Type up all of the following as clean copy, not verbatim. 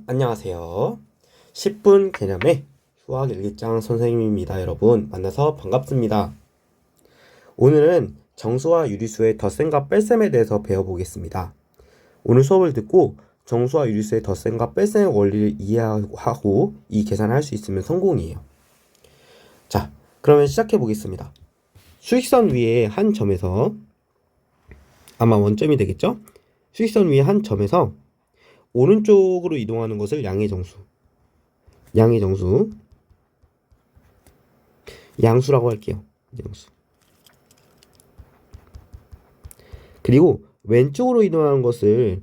안녕하세요. 10분 개념의 수학 일기장 선생님입니다. 여러분 만나서 반갑습니다. 오늘은 정수와 유리수의 덧셈과 뺄셈에 대해서 배워보겠습니다. 오늘 수업을 듣고 정수와 유리수의 덧셈과 뺄셈의 원리를 이해하고 이 계산을 할 수 있으면 성공이에요. 자, 그러면 시작해 보겠습니다. 수직선 위에 한 점에서 아마 원점이 되겠죠? 수직선 위에 한 점에서 오른쪽으로 이동하는 것을 양수라고 할게요. 양수. 그리고 왼쪽으로 이동하는 것을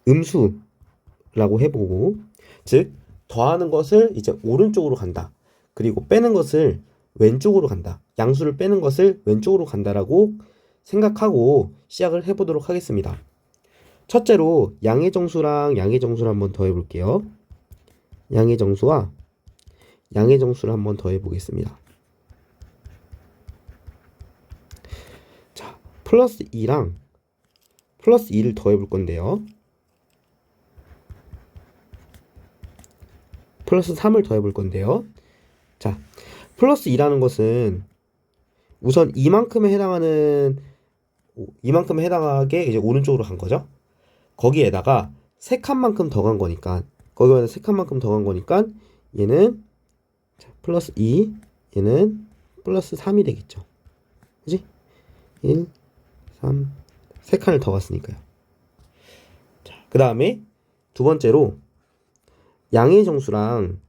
음수라고 해보고, 즉 더하는 것을 이제 오른쪽으로 간다. 그리고 빼는 것을 왼쪽으로 간다. 양수를 빼는 것을 왼쪽으로 간다라고 생각하고 시작을 해보도록 하겠습니다. 첫째로 양의 정수랑 양의 정수를 한번 더해 볼게요. 양의 정수와 양의 정수를 한번 더해 보겠습니다. 자, 플러스 2랑 플러스 2를 더해 볼 건데요. 플러스 3을 더해 볼 건데요. 자, 플러스 2라는 것은 우선 이만큼에 해당하게 이제 오른쪽으로 간 거죠. 거기에다가 세 칸만큼 더 간 거니까 얘는 플러스 2, 얘는 플러스 3이 되겠죠. 그지? 1, 3, 세 칸을 더 갔으니까요. 자, 그 다음에 두 번째로 양의 정수랑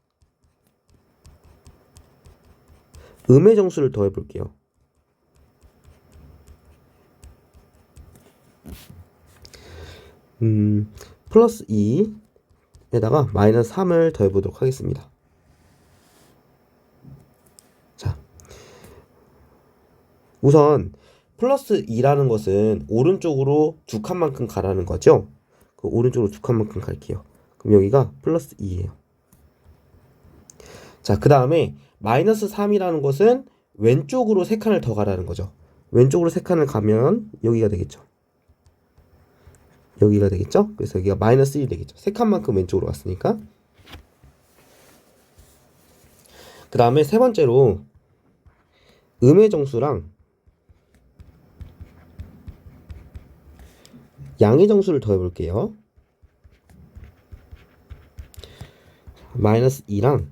음의 정수를 더해 볼게요. 플러스 2에다가 마이너스 3을 더해 보도록 하겠습니다. 자, 우선 플러스 2라는 것은 오른쪽으로 두 칸만큼 가라는 거죠. 그 오른쪽으로 두 칸만큼 갈게요. 그럼 여기가 플러스 2예요. 자, 그 다음에 마이너스 3이라는 것은 왼쪽으로 세 칸을 더 가라는 거죠. 왼쪽으로 세 칸을 가면 여기가 되겠죠. 그래서 여기가 마이너스 1이 되겠죠. 세 칸만큼 왼쪽으로 갔으니까. 그 다음에 세 번째로 음의 정수랑 양의 정수를 더해 볼게요. 마이너스 2랑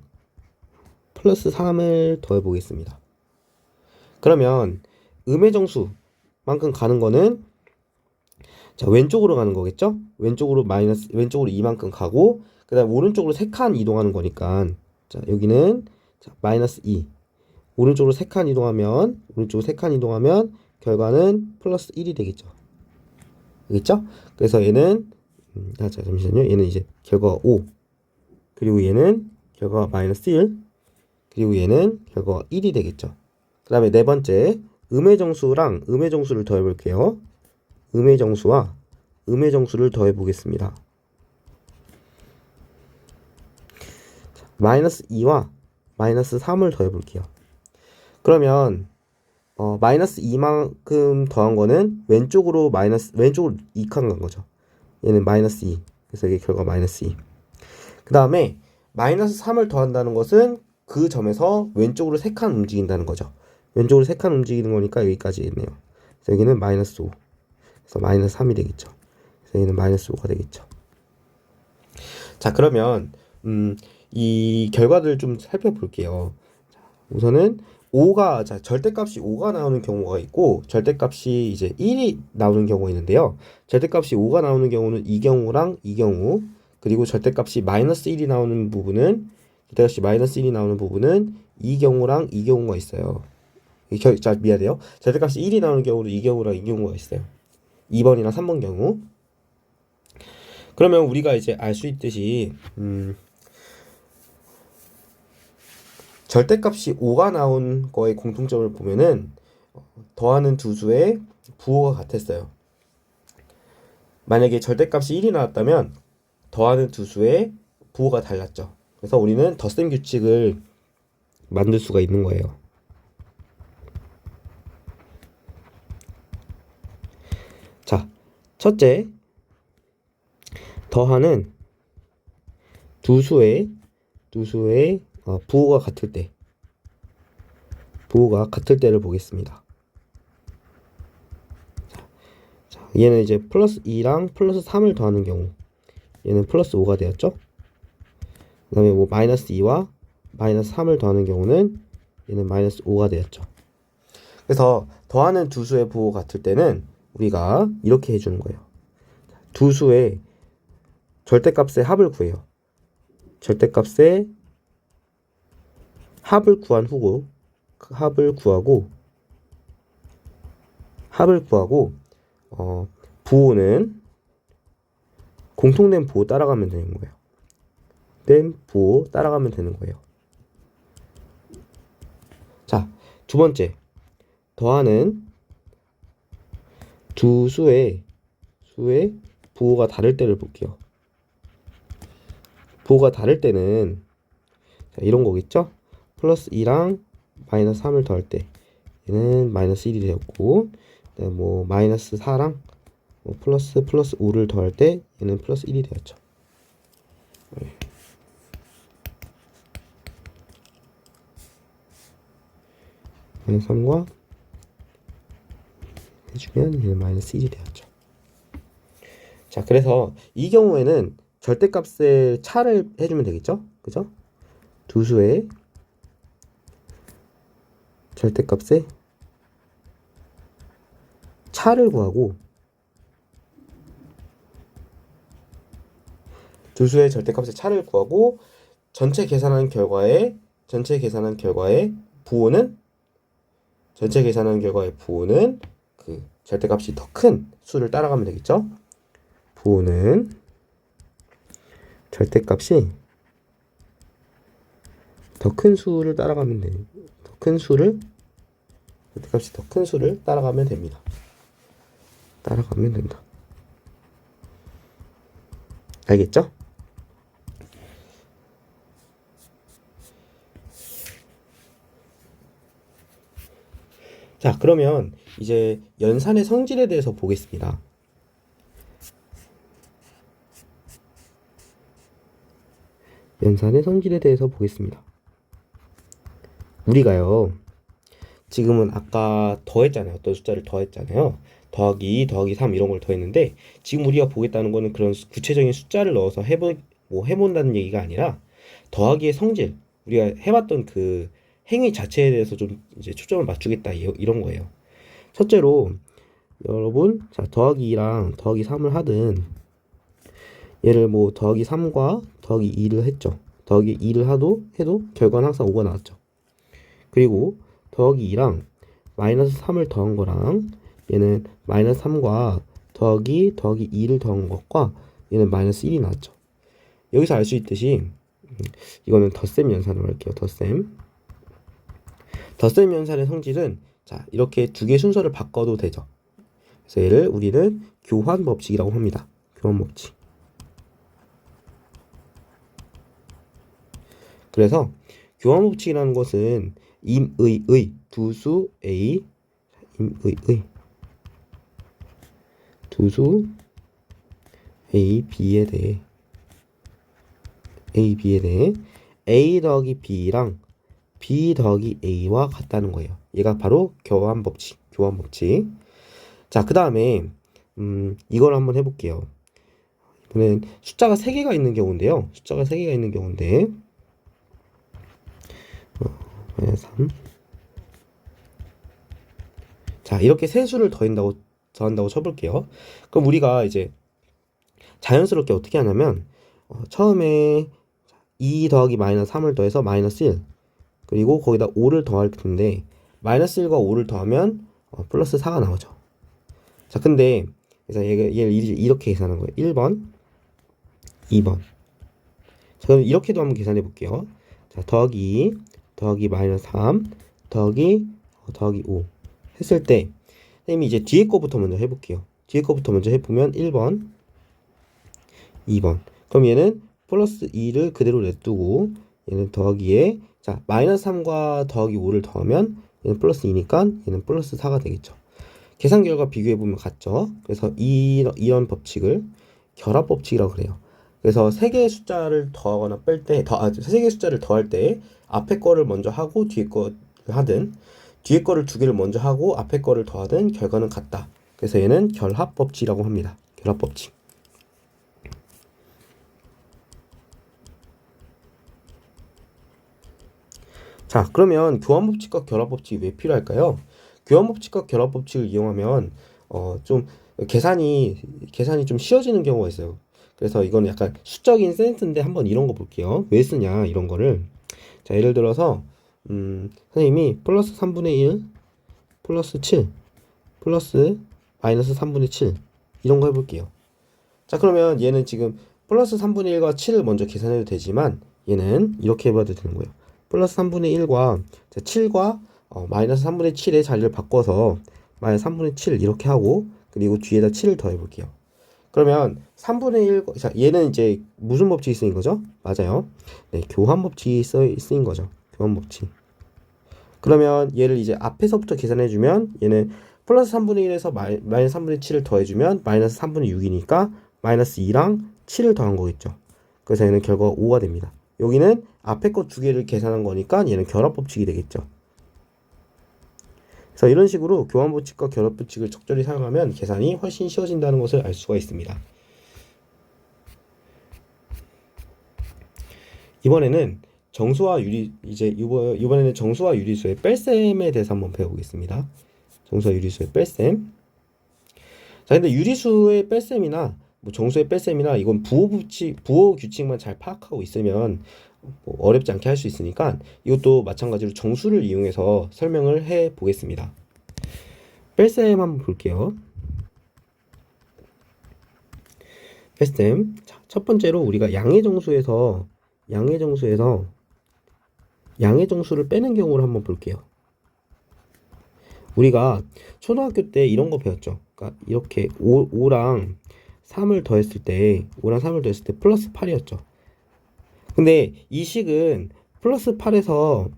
플러스 3을 더해 보겠습니다. 그러면 음의 정수만큼 가는 거는 자, 왼쪽으로 가는 거겠죠? 왼쪽으로 이만큼 가고, 그 다음 오른쪽으로 3칸 이동하는 거니까, 자, 여기는 자, 마이너스 2. 오른쪽으로 3칸 이동하면 결과는 플러스 1이 되겠죠. 알겠죠? 그래서 얘는 자, 잠시만요. 얘는 이제 결과가 5. 그리고 얘는 결과가 마이너스 1. 그리고 얘는 결과가 1이 되겠죠. 그 다음에 네 번째, 음의 정수랑 음의 정수를 더해 볼게요. 음의 정수와 음의 정수를 더해 보겠습니다. 마이너스 2와 마이너스 3을 더해 볼게요. 그러면 마이너스 2만큼 더한 거는 왼쪽으로 2칸 간 거죠. 얘는 마이너스 2. 그래서 이게 결과 마이너스 2. 그 다음에 마이너스 3을 더한다는 것은 그 점에서 왼쪽으로 3칸 움직인다는 거죠. 왼쪽으로 3칸 움직이는 거니까 여기까지 있네요. 그래서 여기는 마이너스 5. 그래서 마이너스 3이 되겠죠. 그래서 얘는 마이너스 5가 되겠죠. 자, 그러면 이 결과들을 좀 살펴볼게요. 우선은 절대값이 5가 나오는 경우가 있고 절대값이 이제 1이 나오는 경우가 있는데요. 절대값이 5가 나오는 경우는 이 경우랑 이 경우, 그리고 절대값이 마이너스 1이 나오는 부분은 이 경우랑 이 경우가 있어요. 자, 미안해요. 절대값이 1이 나오는 경우는 이 경우랑 이 경우가 있어요. 2번이나 3번 경우. 그러면 우리가 이제 알 수 있듯이 절대값이 5가 나온 거의 공통점을 보면은 더하는 두 수의 부호가 같았어요. 만약에 절대값이 1이 나왔다면 더하는 두 수의 부호가 달랐죠. 그래서 우리는 덧셈 규칙을 만들 수가 있는 거예요. 자, 첫째, 더하는 두 수의 부호가 같을 때를 보겠습니다. 자, 얘는 이제 플러스 2랑 플러스 3을 더하는 경우 얘는 플러스 5가 되었죠. 그 다음에 뭐 마이너스 2와 마이너스 3을 더하는 경우는 얘는 마이너스 5가 되었죠. 그래서 더하는 두 수의 부호 같을 때는 우리가 이렇게 해주는 거예요. 두 수의 절대값의 합을 구해요. 절대값의 합을 구한 후고 합을 구하고 부호는 공통된 부호 따라가면 되는 거예요. 자, 두 번째 더하는 두 수의 부호가 다를 때를 볼게요. 부호가 다를 때는 자, 이런 거겠죠? 플러스 2랑 마이너스 3을 더할 때 얘는 마이너스 1이 되었고, 그다음에 뭐 마이너스 4랑 뭐 플러스 5를 더할 때 얘는 플러스 1이 되었죠. 마이너스 3과 해주면 얘는 마이너스 1이 되었죠. 자, 그래서 이 경우에는 절대값의 차를 해주면 되겠죠? 그죠? 두 수의 절대값의 차를 구하고 두 수의 절대값의 차를 구하고 전체 계산한 결과의 부호는 그 절대값이 더 큰 수를 따라가면 되겠죠? 부호는 절대값이 더 큰 수를 따라가면 됩니다. 절대값이 더 큰 수를 따라가면 됩니다. 따라가면 된다. 알겠죠? 자, 그러면 이제 연산의 성질에 대해서 보겠습니다. 연산의 성질에 대해서 보겠습니다. 우리가요, 지금은 아까 더했잖아요. 어떤 숫자를 더했잖아요. 더하기 2, 더하기 3 이런 걸 더했는데, 지금 우리가 보겠다는 거는 그런 구체적인 숫자를 넣어서 해본다는 얘기가 아니라 더하기의 성질, 우리가 해봤던 그 행위 자체에 대해서 좀 이제 초점을 맞추겠다 이런 거예요. 첫째로 여러분, 자, 더하기 2랑 더하기 3을 하든 얘를 뭐 더하기 3과 더하기 2를 했죠. 더하기 2를 해도 결과는 항상 5가 나왔죠. 그리고 더하기 2랑 마이너스 3을 더한 거랑 얘는 마이너스 3과 더하기 2를 더한 것과 얘는 마이너스 1이 나왔죠. 여기서 알 수 있듯이 이거는 덧셈 연산으로 할게요. 덧셈 연산의 성질은 자, 이렇게 두 개의 순서를 바꿔도 되죠. 그래서 얘를 우리는 교환 법칙이라고 합니다. 교환 법칙. 그래서 교환 법칙이라는 것은 임의의 두수 A, 임의의 두수 A, B에 대해 A 더하기 B랑 B 더하기 A와 같다는 거예요. 얘가 바로 교환 법칙. 자, 그 다음에 이걸 한번 해볼게요. 이번엔 숫자가 3개가 있는 경우인데요. 3. 자, 이렇게 세 수를 더한다고 쳐볼게요. 그럼 우리가 이제 자연스럽게 어떻게 하냐면 처음에 2 더하기 마이너스 3을 더해서 마이너스 1, 그리고 거기다 5를 더할 텐데 마이너스 1과 5를 더하면 플러스 4가 나오죠. 자, 근데 그래서 얘를 이렇게 계산한 거예요. 1번, 2번. 자, 그럼 이렇게도 한번 계산해 볼게요. 자, 더하기 마이너스 3 더하기 5 했을 때 선생님이 이제 뒤에 거부터 먼저 해볼게요. 뒤에 거부터 먼저 해보면 1번, 2번. 그럼 얘는 플러스 2를 그대로 냅두고 얘는 더하기에 자, 마이너스 3과 더하기 5를 더하면 얘는 플러스 2니까 얘는 플러스 4가 되겠죠. 계산 결과 비교해보면 같죠. 그래서 이런 법칙을 결합 법칙이라고 그래요. 그래서 세 개의 숫자를 더하거나 뺄 때, 세 개의 숫자를 더할 때 앞에 거를 먼저 하고 뒤에 거를 하든 뒤에 거를 두 개를 먼저 하고 앞에 거를 더하든 결과는 같다. 그래서 얘는 결합법칙이라고 합니다. 결합법칙. 자, 그러면 교환법칙과 결합법칙이 왜 필요할까요? 교환법칙과 결합법칙을 이용하면 좀 계산이 좀 쉬워지는 경우가 있어요. 그래서 이건 약간 수적인 센스인데 한번 이런 거 볼게요. 왜 쓰냐 이런 거를. 자, 예를 들어서 선생님이 플러스 3분의 1 플러스 7 플러스 마이너스 3분의 7 이런 거 해볼게요. 자, 그러면 얘는 지금 플러스 3분의 1과 7을 먼저 계산해도 되지만 얘는 이렇게 해봐도 되는 거예요. 플러스 3분의 1과 7과 마이너스 3분의 7의 자리를 바꿔서 마이너스 3분의 7 이렇게 하고 그리고 뒤에다 7을 더해 볼게요. 그러면 3분의 1, 자, 얘는 이제 무슨 법칙이 쓰인 거죠? 맞아요. 네, 교환 법칙이 쓰인 거죠. 교환 법칙. 그러면 얘를 이제 앞에서부터 계산해주면 얘는 플러스 3분의 1에서 마이너스 3분의 7을 더해주면 마이너스 3분의 6이니까 마이너스 2랑 7을 더한 거겠죠. 그래서 얘는 결과가 5가 됩니다. 여기는 앞에 거 두 개를 계산한 거니까 얘는 결합법칙이 되겠죠. 그래서 이런 식으로 교환법칙과 결합법칙을 적절히 사용하면 계산이 훨씬 쉬워진다는 것을 알 수가 있습니다. 이번에는 정수와 유리, 이번에는 정수와 유리수의 뺄셈에 대해서 한번 배워보겠습니다. 정수와 유리수의 뺄셈. 자, 근데 유리수의 뺄셈이나 뭐 정수의 뺄셈이나 이건 부호 규칙만 잘 파악하고 있으면 뭐 어렵지 않게 할 수 있으니까 이것도 마찬가지로 정수를 이용해서 설명을 해 보겠습니다. 뺄셈 한번 볼게요. 뺄셈. 자, 첫 번째로 우리가 양의 정수에서 양의 정수를 빼는 경우를 한번 볼게요. 우리가 초등학교 때 이런 거 배웠죠. 그러니까 이렇게 5랑 3을 더했을 때 플러스 8이었죠. 근데 이 식은 플러스 8에서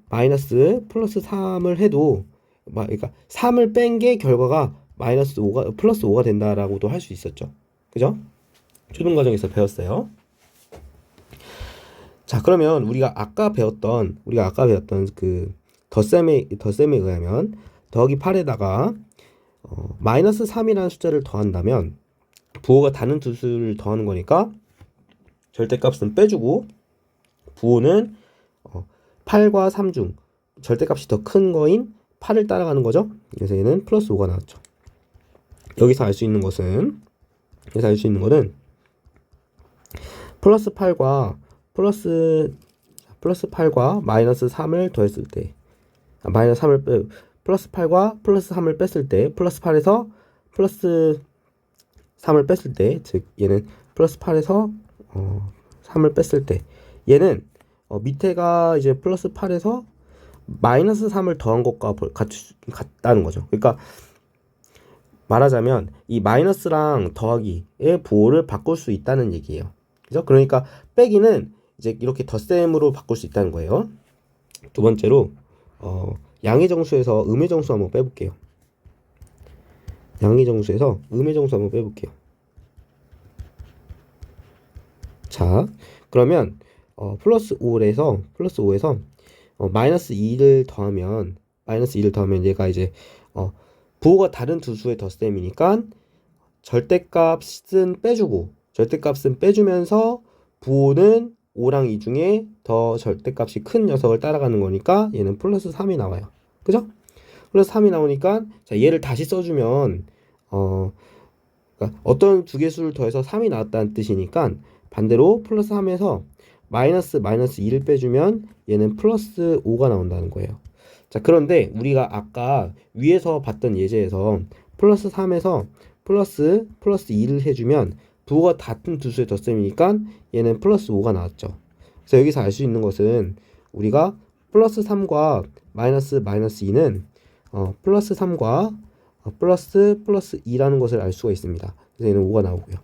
마이너스 플러스 3을 해도 그러니까 3을 뺀 게 결과가 플러스 5가 된다라고도 할 수 있었죠. 그죠? 초등과정에서 배웠어요. 자, 그러면 우리가 아까 배웠던 그 덧셈에 의하면 더하기 8에다가 마이너스 3이라는 숫자를 더한다면 부호가 다른 두 수를 더하는 거니까 절대값은 빼주고 부호는 8과 3 중 절대값이 더 큰 거인 8을 따라가는 거죠. 그래서 얘는 플러스 5가 나왔죠. 여기서 알 수 있는 거는 플러스 8과 마이너스 3을 더했을 때 플러스 8과 플러스 3을 뺐을 때 플러스 8에서 플러스 3을 뺐을 때 즉 얘는 플러스 8에서 3을 뺐을 때 얘는 밑에가 이제 플러스 8에서 마이너스 3을 더한 것과 같다는 거죠. 그러니까 말하자면 이 마이너스랑 더하기의 부호를 바꿀 수 있다는 얘기예요. 그죠? 그러니까 빼기는 이제 이렇게 덧셈으로 바꿀 수 있다는 거예요. 두 번째로 양의 정수에서 음의 정수 한번 빼볼게요. 양의 정수에서 음의 정수 한번 빼볼게요. 자, 그러면 플러스 5에서 마이너스 2를 더하면 얘가 이제 부호가 다른 두 수의 덧셈이니까 절대값은 빼주면서 부호는 5랑 2 중에 더 절대값이 큰 녀석을 따라가는 거니까 얘는 플러스 3이 나와요. 그죠? 플러스 3이 나오니까 자, 얘를 다시 써주면 그러니까 어떤 두 개수를 더해서 3이 나왔다는 뜻이니까 반대로 플러스 3에서 마이너스 2를 빼주면 얘는 플러스 5가 나온다는 거예요. 자, 그런데 우리가 아까 위에서 봤던 예제에서 플러스 3에서 플러스 2를 해주면 부호가 같은 두 수의 덧셈이니까 얘는 플러스 5가 나왔죠. 그래서 여기서 알 수 있는 것은 우리가 플러스 3과 마이너스 2는 플러스 3과 플러스 2라는 것을 알 수가 있습니다. 그래서 얘는 5가 나오고요.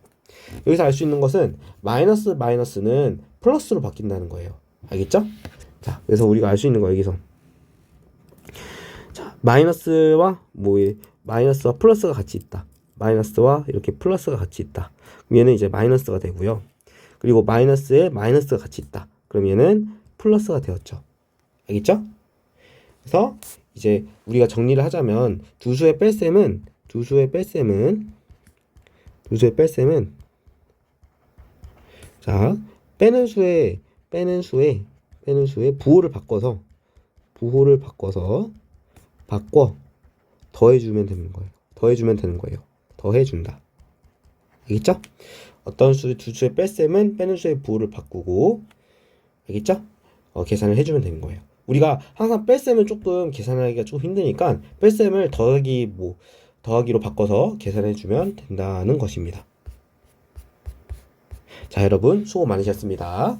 여기서 알 수 있는 것은 마이너스는 플러스로 바뀐다는 거예요. 알겠죠? 자, 그래서 우리가 알 수 있는 거 여기서 자, 마이너스와 플러스가 같이 있다. 마이너스와 이렇게 플러스가 같이 있다. 그럼 얘는 이제 마이너스가 되고요. 그리고 마이너스에 마이너스가 같이 있다. 그럼 얘는 플러스가 되었죠. 알겠죠? 그래서 이제 우리가 정리를 하자면 두 수의 뺄셈은 자, 빼는 수의 부호를 바꿔서 더해주면 되는 거예요. 더해준다. 알겠죠? 어떤 두 수의 뺄셈은 빼는 수의 부호를 바꾸고, 알겠죠? 계산을 해주면 되는 거예요. 우리가 항상 뺄셈은 조금 계산하기가 좀 힘드니까 뺄셈을 더하기로 바꿔서 계산해주면 된다는 것입니다. 자, 여러분 수고 많으셨습니다.